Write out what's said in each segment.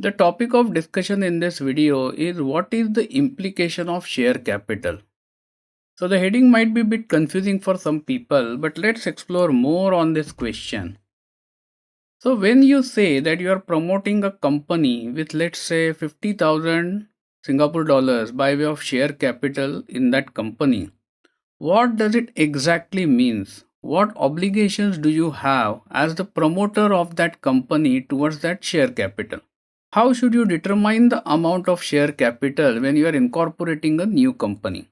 The topic of discussion in this video is what is the implication of share capital. So the heading might be a bit confusing for some people, but let's explore more on this question. So when you say that you are promoting a company with, let's say, 50,000 Singapore dollars by way of share capital in that company, what does it exactly means? What obligations do you have as the promoter of that company towards that share capital? How should you determine the amount of share capital when you are incorporating a new company?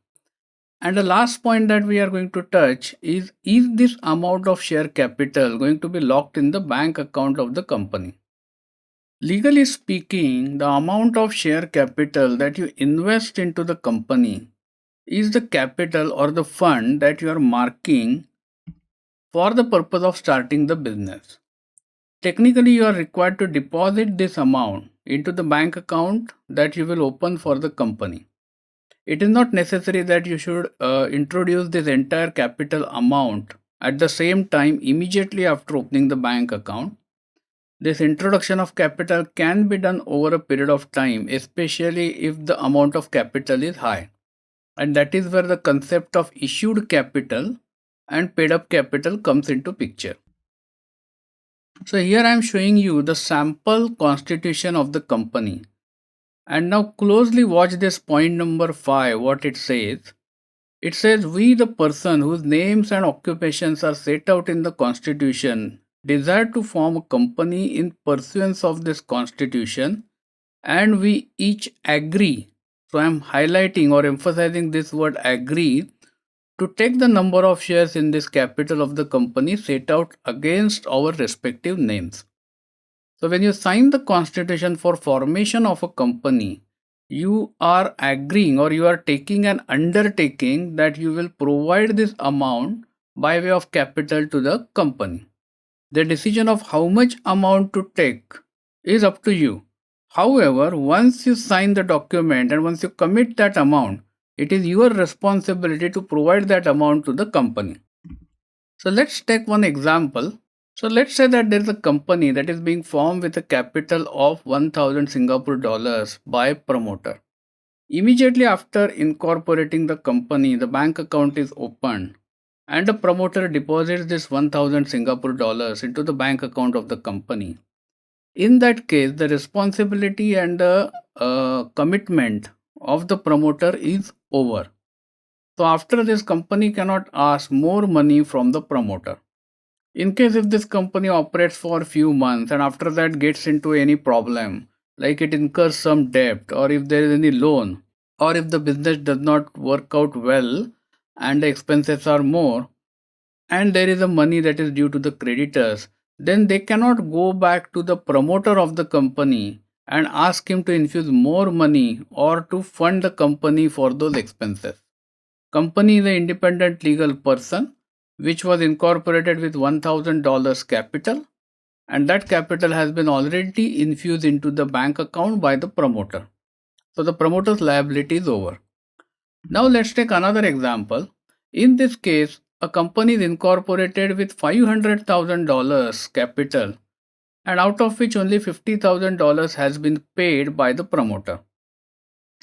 And the last point that we are going to touch is this amount of share capital going to be locked in the bank account of the company? Legally speaking, the amount of share capital that you invest into the company is the capital or the fund that you are marking for the purpose of starting the business. Technically, you are required to deposit this amount into the bank account that you will open for the company. It is not necessary that you should introduce this entire capital amount at the same time immediately after opening the bank account. This introduction of capital can be done over a period of time, especially if the amount of capital is high. And that is where the concept of issued capital and paid up capital comes into picture. So here I am showing you the sample constitution of the company. And now closely watch this point number 5, what it says. It says, we the person whose names and occupations are set out in the constitution desire to form a company in pursuance of this constitution, and we each agree. So I am highlighting or emphasizing this word agree to take the number of shares in this capital of the company set out against our respective names. So when you sign the constitution for formation of a company, you are agreeing or you are taking an undertaking that you will provide this amount by way of capital to the company. The decision of how much amount to take is up to you. However, once you sign the document and once you commit that amount, it is your responsibility to provide that amount to the company. So let's take one example. So let's say that there is a company that is being formed with a capital of 1000 Singapore dollars by promoter. Immediately after incorporating the company, the bank account is opened and the promoter deposits this 1000 Singapore dollars into the bank account of the company. In that case, the responsibility and the commitment of the promoter is over. So after this, company cannot ask more money from the promoter. In case if this company operates for a few months and after that gets into any problem, like it incurs some debt or if there is any loan or if the business does not work out well and the expenses are more and there is a money that is due to the creditors, then they cannot go back to the promoter of the company and ask him to infuse more money or to fund the company for those expenses. Company is an independent legal person which was incorporated with $1000 capital, and that capital has been already infused into the bank account by the promoter. So the promoter's liability is over. Now let's take another example. In this case, a company is incorporated with $500,000 capital, and out of which only $50,000 has been paid by the promoter.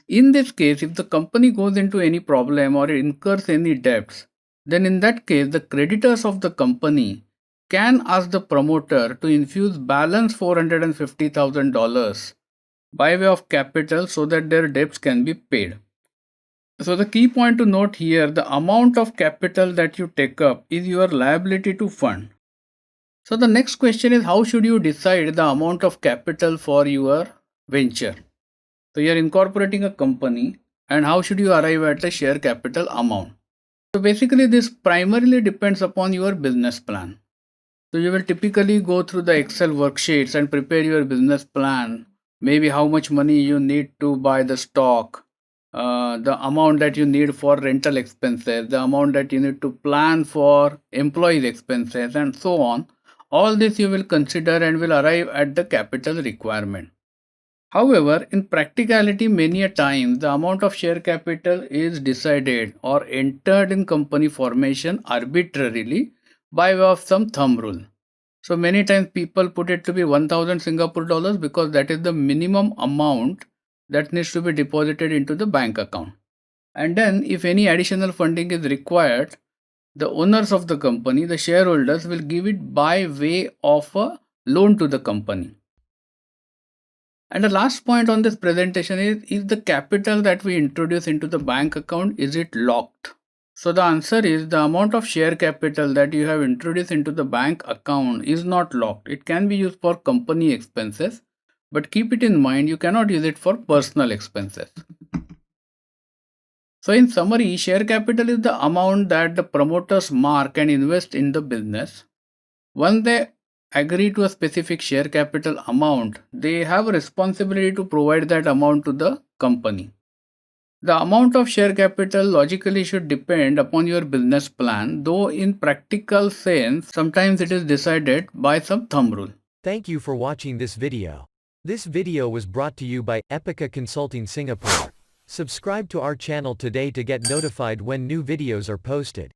In this case, if the company goes into any problem or incurs any debts, then in that case, the creditors of the company can ask the promoter to infuse balance $450,000 by way of capital so that their debts can be paid. So the key point to note here, the amount of capital that you take up is your liability to fund. So the next question is, how should you decide the amount of capital for your venture? So you are incorporating a company, and how should you arrive at the share capital amount? So basically this primarily depends upon your business plan. So you will typically go through the Excel worksheets and prepare your business plan, maybe how much money you need to buy the stock, the amount that you need for rental expenses, the amount that you need to plan for employees expenses, and so on. All this you will consider and will arrive at the capital requirement. However, in practicality, many a time the amount of share capital is decided or entered in company formation arbitrarily by way of some thumb rule. So many times people put it to be 1000 Singapore dollars because that is the minimum amount that needs to be deposited into the bank account. And then if any additional funding is required, the owners of the company, the shareholders, will give it by way of a loan to the company. And the last point on this presentation is the capital that we introduce into the bank account, is it locked? So the answer is the amount of share capital that you have introduced into the bank account is not locked. It can be used for company expenses, but keep it in mind you cannot use it for personal expenses. So in summary, share capital is the amount that the promoters mark and invest in the business. Once they agree to a specific share capital amount, they have a responsibility to provide that amount to the company. The amount of share capital logically should depend upon your business plan, though in practical sense, sometimes it is decided by some thumb rule. Thank you for watching this video. This video was brought to you by Epica Consulting Singapore. Subscribe to our channel today to get notified when new videos are posted.